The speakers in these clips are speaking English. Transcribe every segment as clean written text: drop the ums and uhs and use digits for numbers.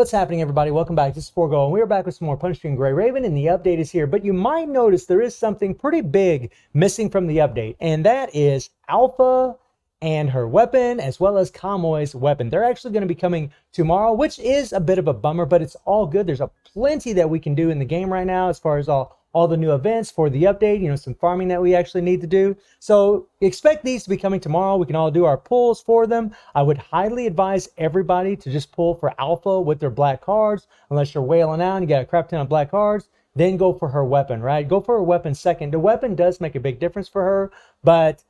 What's happening, everybody? Welcome back. This is Forgo, and we are back with some more Punch String Gray Raven, and the update is here. But you might notice there is something pretty big missing from the update, and that is Alpha and her weapon, as well as Kamoy's weapon. They're actually going to be coming tomorrow, which is a bit of a bummer, but it's all good. There's plenty that we can do in the game right now as far as all the new events for the update, some farming that we actually need to do. So expect these to be coming tomorrow. We can all do our pulls for them. I would highly advise everybody to just pull for Alpha with their black cards, unless you're wailing out and you got a crap ton of black cards. Then go for her weapon, right? Go for her weapon second. The weapon does make a big difference for her, but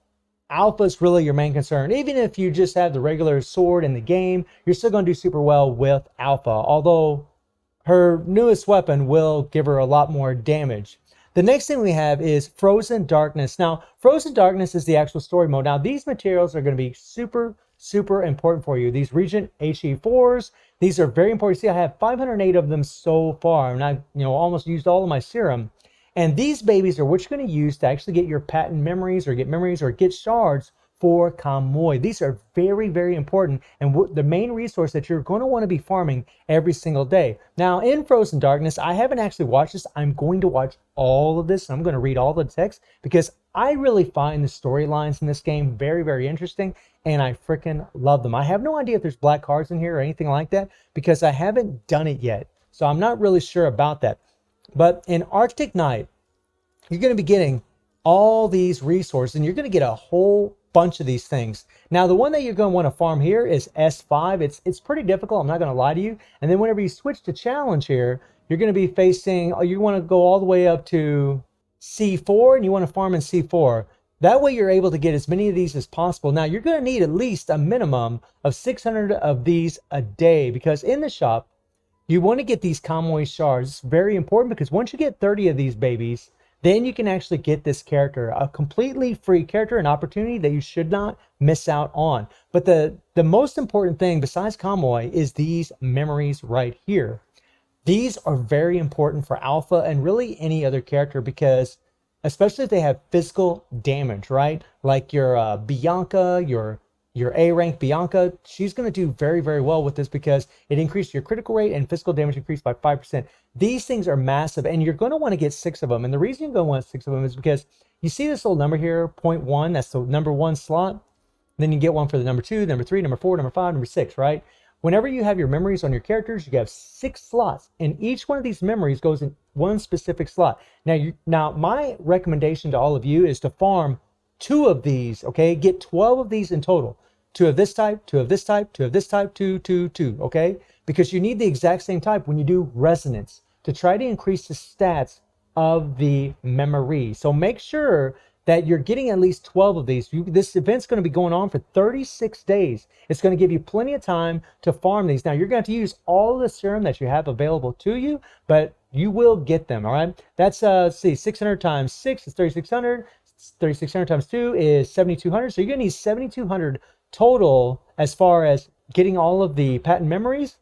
Alpha is really your main concern. Even if you just have the regular sword in the game, you're still going to do super well with Alpha, although her newest weapon will give her a lot more damage. The next thing we have is Frozen Darkness. Now, Frozen Darkness is the actual story mode. Now, these materials are going to be super important for you. These Regent HE4s, these are very important. See, I have 508 of them so far, and I've almost used all of my serum. And these babies are what you're going to use to actually get your patent memories or get shards for Kamoy. These are very important, and the main resource that you're going to want to be farming every single day. Now, in Frozen Darkness, I haven't actually watched this. I'm going to watch all of this. I'm going to read all the text because I really find the storylines in this game very interesting, and I freaking love them. I have no idea if there's black cards in here or anything like that because I haven't done it yet, so I'm not really sure about that. But in Arctic Night, you're going to be getting all these resources, and you're going to get a whole bunch of these things. Now, the one that you're going to want to farm here is S5. It's pretty difficult, I'm not going to lie to you. And then whenever you switch to challenge here, you're going to be facing, you want to go all the way up to C4, and you want to farm in C4. That way you're able to get as many of these as possible. Now, you're going to need at least a minimum of 600 of these a day, because in the shop, you want to get these Kamoy shards. It's very important because once you get 30 of these babies, then you can actually get this character, a completely free character, an opportunity that you should not miss out on. But the most important thing besides Kamoy is these memories right here. These are very important for Alpha and really any other character, because especially if they have physical damage, right? Like your Bianca, your A rank Bianca, she's going to do very well with this because it increased your critical rate and physical damage increased by 5%. These things are massive, and you're going to want to get 6 of them. And the reason you're going to want 6 of them is because you see this little number here, 0.1, that's the number 1 slot. Then you get one for the number 2, number 3, number 4, number 5, number 6, right? Whenever you have your memories on your characters, you have 6 slots, and each one of these memories goes in one specific slot. Now my recommendation to all of you is to farm 2 of these, okay? Get 12 of these in total. 2 of this type, 2 of this type, 2 of this type, 2, okay? Because you need the exact same type when you do resonance to try to increase the stats of the memory. So make sure that you're getting at least 12 of these. This event's going to be going on for 36 days. It's going to give you plenty of time to farm these. Now, you're going to have to use all of the serum that you have available to you, but you will get them, all right? That's, let's see, 600 times 6 is 3,600. 3,600 times 2 is 7,200. So you're going to need 7,200 total as far as getting all of the patent memories.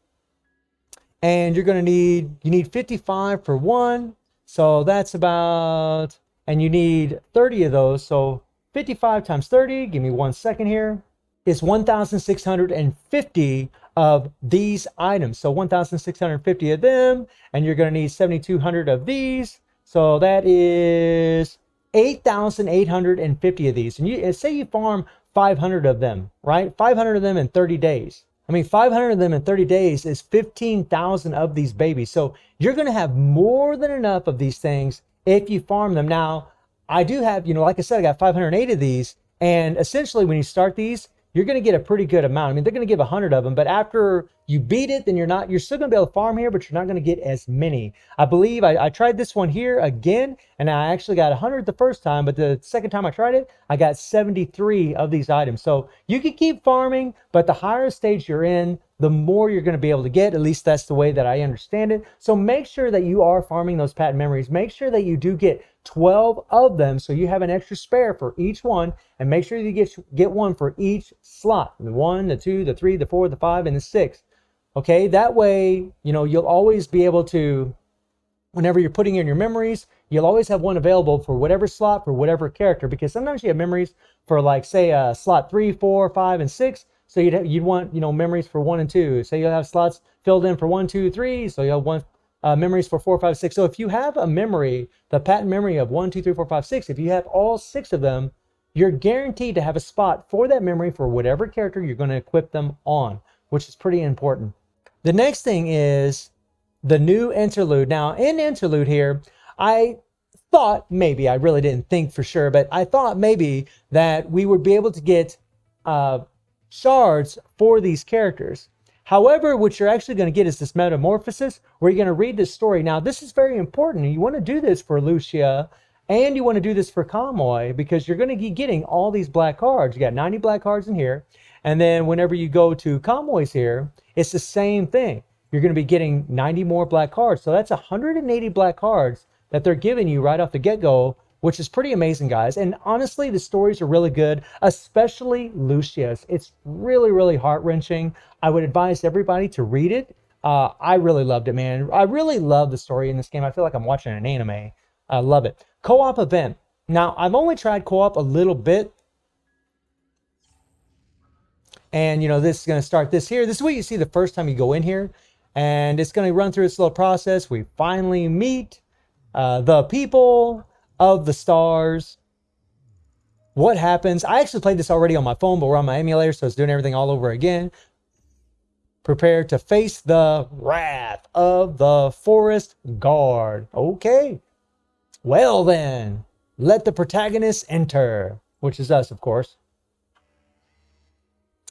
And you're going to need 55 for one. So that's about, and you need 30 of those. So 55 times 30, give me 1 second here, is 1,650 of these items. So 1,650 of them, and you're going to need 7,200 of these. So that is 8,850 of these. And say you farm 500 of them, right? 500 of them in 30 days. 500 of them in 30 days is 15,000 of these babies. So you're going to have more than enough of these things if you farm them. Now, I do have, like I said, I got 508 of these. And essentially, when you start these, you're going to get a pretty good amount. They're going to give 100 of them, but after you beat it, then you're still going to be able to farm here, but you're not going to get as many. I believe I tried this one here again, and I actually got 100 the first time, but the second time I tried it, I got 73 of these items. So you can keep farming, but the higher stage you're in, the more you're going to be able to get. At least that's the way that I understand it. So make sure that you are farming those patent memories. Make sure that you do get 12 of them so you have an extra spare for each one, and make sure you get one for each slot. The 1, the 2, the 3, the 4, the 5, and the 6. Okay, that way, you'll always be able to, whenever you're putting in your memories, you'll always have one available for whatever slot, for whatever character, because sometimes you have memories for, like, say, slot 3, 4, 5, and 6. So you'd want, memories for 1 and 2. So you'll have slots filled in for 1, 2, 3. So you have one memories for 4, 5, 6. So if you have a memory, the patent memory of 1, 2, 3, 4, 5, 6, if you have all 6 of them, you're guaranteed to have a spot for that memory for whatever character you're going to equip them on, which is pretty important. The next thing is the new Interlude. Now, in Interlude here, I thought maybe, I really didn't think for sure, but I thought maybe that we would be able to get shards for these characters. However, what you're actually going to get is this metamorphosis where you're going to read this story. Now, this is very important. You want to do this for Lucia and you want to do this for Kamoy because you're going to be getting all these black cards. You got 90 black cards in here. And then whenever you go to Kamoy's here, it's the same thing. You're going to be getting 90 more black cards. So that's 180 black cards that they're giving you right off the get-go, which is pretty amazing, guys. And honestly, the stories are really good, especially Lucia's. It's really, really heart-wrenching. I would advise everybody to read it. I really loved it, man. I really love the story in this game. I feel like I'm watching an anime. I love it. Co-op event. Now, I've only tried co-op a little bit. And, you know, this is going to start this here. This is what you see the first time you go in here. And it's going to run through this little process. We finally meet the people of the stars. What happens? I actually played this already on my phone, but we're on my emulator, so it's doing everything all over again. Prepare to face the wrath of the forest guard. Okay. Well then, let the protagonist enter, which is us, of course.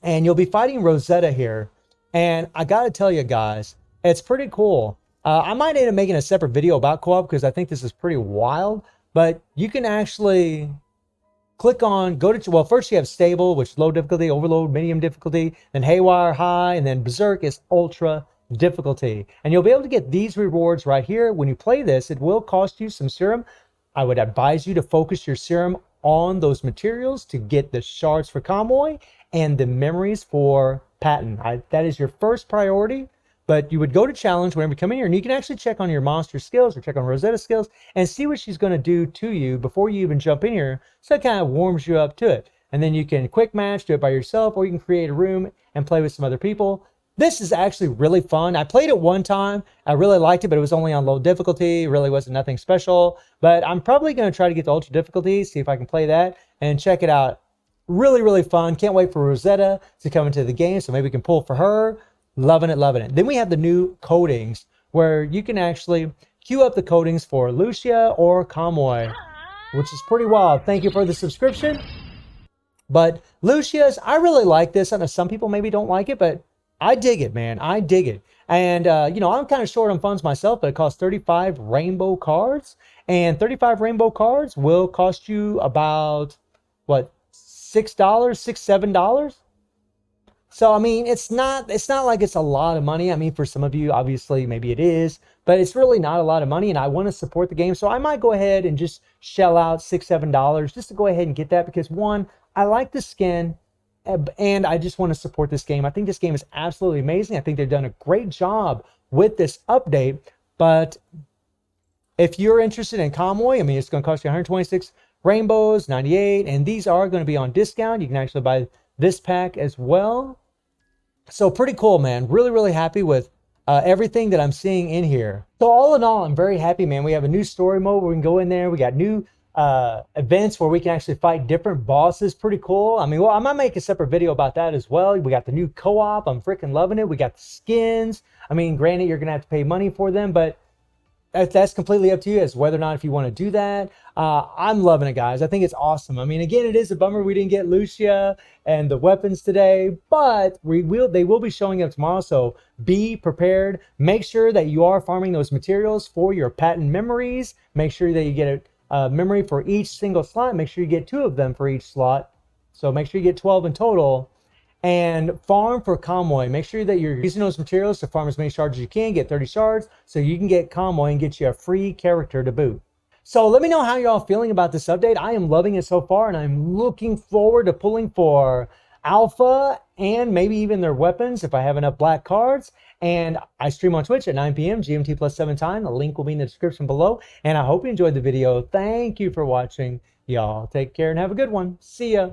And you'll be fighting Rosetta here. And I gotta tell you guys, it's pretty cool. I might end up making a separate video about co-op because I think this is pretty wild. But you can actually click on, well, first you have stable, which is low difficulty, overload, medium difficulty, then haywire, high, and then berserk is ultra difficulty. And you'll be able to get these rewards right here. When you play this, it will cost you some serum. I would advise you to focus your serum on those materials to get the shards for Kamoy and the memories for Patton. That is your first priority. But you would go to challenge whenever you come in here, and you can actually check on your monster skills or check on Rosetta's skills and see what she's going to do to you before you even jump in here. So it kind of warms you up to it. And then you can quick match, do it by yourself, or you can create a room and play with some other people. This is actually really fun. I played it one time. I really liked it, but it was only on low difficulty. It really wasn't nothing special. But I'm probably going to try to get the ultra difficulty, see if I can play that, and check it out. Really, really fun. Can't wait for Rosetta to come into the game, so maybe we can pull for her. Loving it, loving it. Then we have the new coatings where you can actually queue up the coatings for Lucia or Kamoy, which is pretty wild. Thank you for the subscription. But Lucia's, I really like this. I know some people maybe don't like it, but I dig it, man. I dig it. And, you know, I'm kind of short on funds myself, but it costs 35 rainbow cards. And 35 rainbow cards will cost you about, what, $6, $7? So, I mean, it's not like it's a lot of money. I mean, for some of you, obviously, maybe it is, but it's really not a lot of money, and I want to support the game. So I might go ahead and just shell out $6, $7 just to go ahead and get that because, one, I like the skin, and I just want to support this game. I think this game is absolutely amazing. I think they've done a great job with this update, but if you're interested in Kamoy, I mean, it's going to cost you 126 rainbows, 98, and these are going to be on discount. You can actually buy this pack as well. So pretty cool, man. Really, really happy with everything that I'm seeing in here. So all in all, I'm very happy, man. We have a new story mode where we can go in there. We got new events where we can actually fight different bosses. Pretty cool. I mean, well, I might make a separate video about that as well. We got the new co-op. I'm freaking loving it. We got the skins. I mean, granted, you're going to have to pay money for them, but that's completely up to you as whether or not if you want to do that. I'm loving it, guys. I think it's awesome. I mean, again, it is a bummer we didn't get Lucia and the weapons today, but they will be showing up tomorrow, so be prepared. Make sure that you are farming those materials for your patent memories. Make sure that you get a memory for each single slot. Make sure you get 2 of them for each slot. So make sure you get 12 in total. And farm for Kamoy. Make sure that you're using those materials to farm as many shards as you can. Get 30 shards so you can get Kamoy and get you a free character to boot. So let me know how y'all feeling about this update. I am loving it so far, and I'm looking forward to pulling for Alpha and maybe even their weapons if I have enough black cards. And I stream on Twitch at 9 p.m. GMT plus 7 time. The link will be in the description below. And I hope you enjoyed the video. Thank you for watching. Y'all take care and have a good one. See ya.